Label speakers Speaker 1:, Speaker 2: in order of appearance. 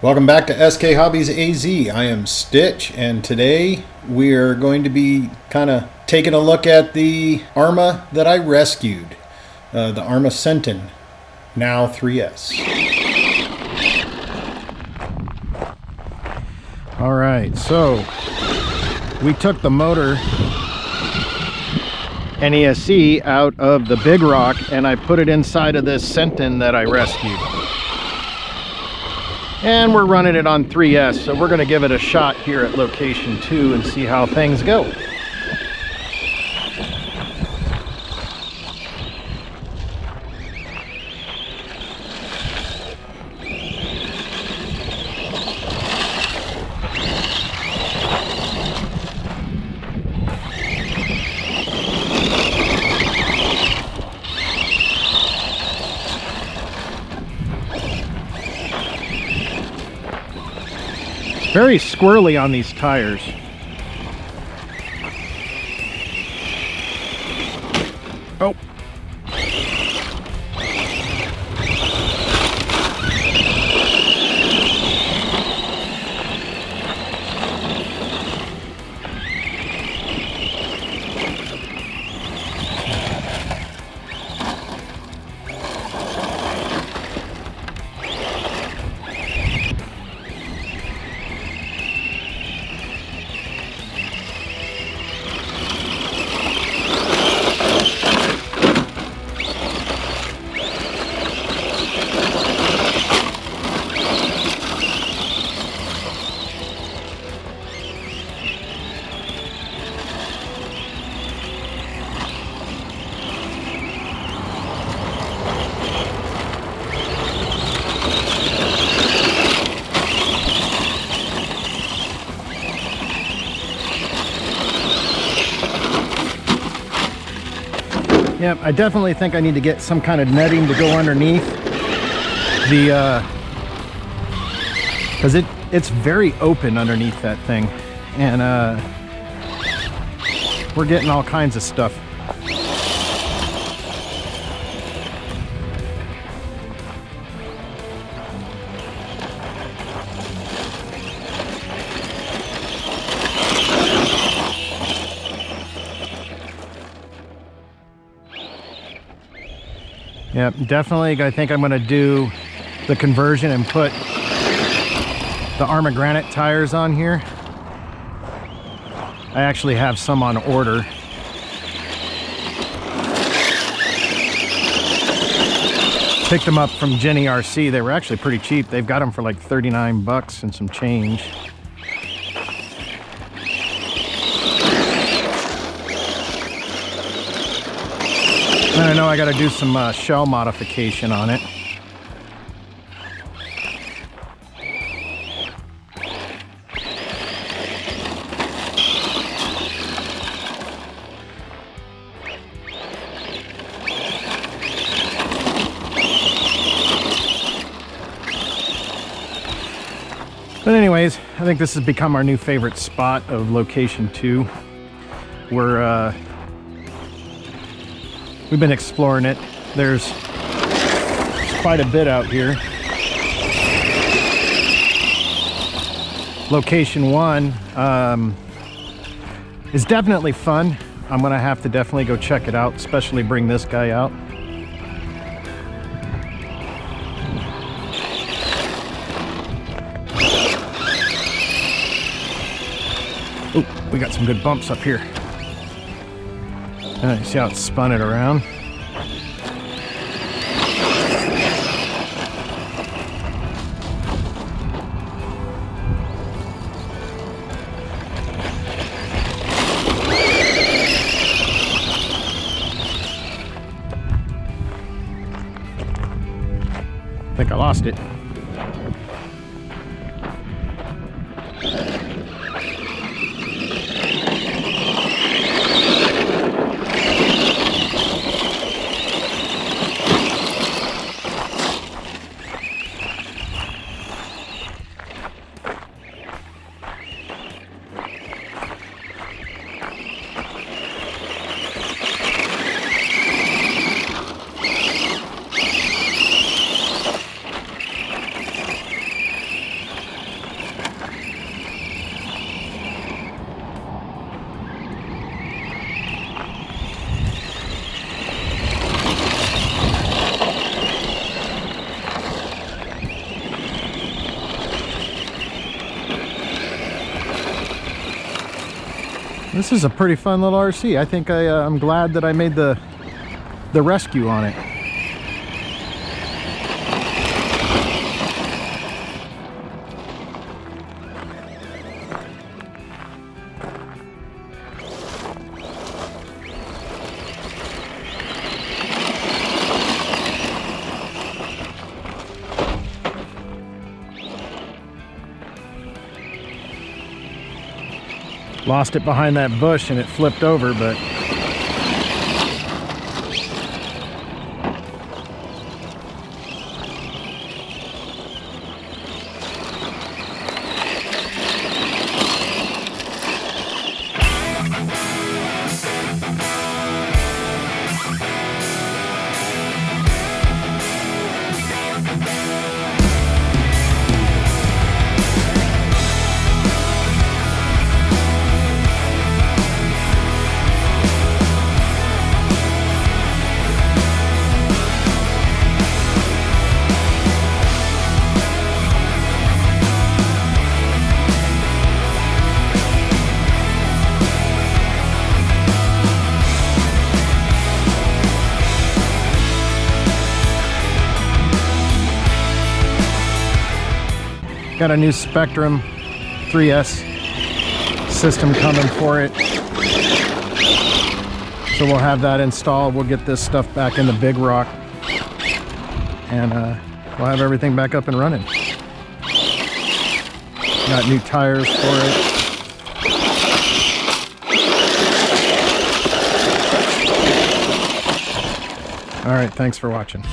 Speaker 1: Welcome back to SK Hobbies AZ. I am Stitch, and today we are going to be kind of taking a look at the Arrma that I rescued, the Arrma Senton, now 3S. All right, so we took the motor NESC out of the big rock and I put it inside of this Senton that I rescued. And we're running it on 3S, so we're going to give it a shot here at location 2 and see how things go. Very squirrely on these tires. Oh. Yep, I definitely think I need to get some kind of netting to go underneath the, because it's very open underneath that thing, and we're getting all kinds of stuff. Yeah, definitely. I think I'm going to do the conversion and put the Arrma Granite tires on here. I actually have some on order. Picked them up from Jenny RC. They were actually pretty cheap. They've got them for like 39 bucks and some change. And I know I got to do some shell modification on it. But anyways, I think this has become our new favorite spot of location 2. We've been exploring it. There's quite a bit out here. Location 1 is definitely fun. I'm gonna have to definitely go check it out, especially bring this guy out. Oh, we got some good bumps up here. You see how it spun it around? I think I lost it. This is a pretty fun little RC. I think I'm glad that I made the rescue on it. Lost it behind that bush and it flipped over, but got a new Spektrum 3S system coming for it. So we'll have that installed. We'll get this stuff back in the big rock. And we'll have everything back up and running. Got new tires for it. All right, thanks for watching.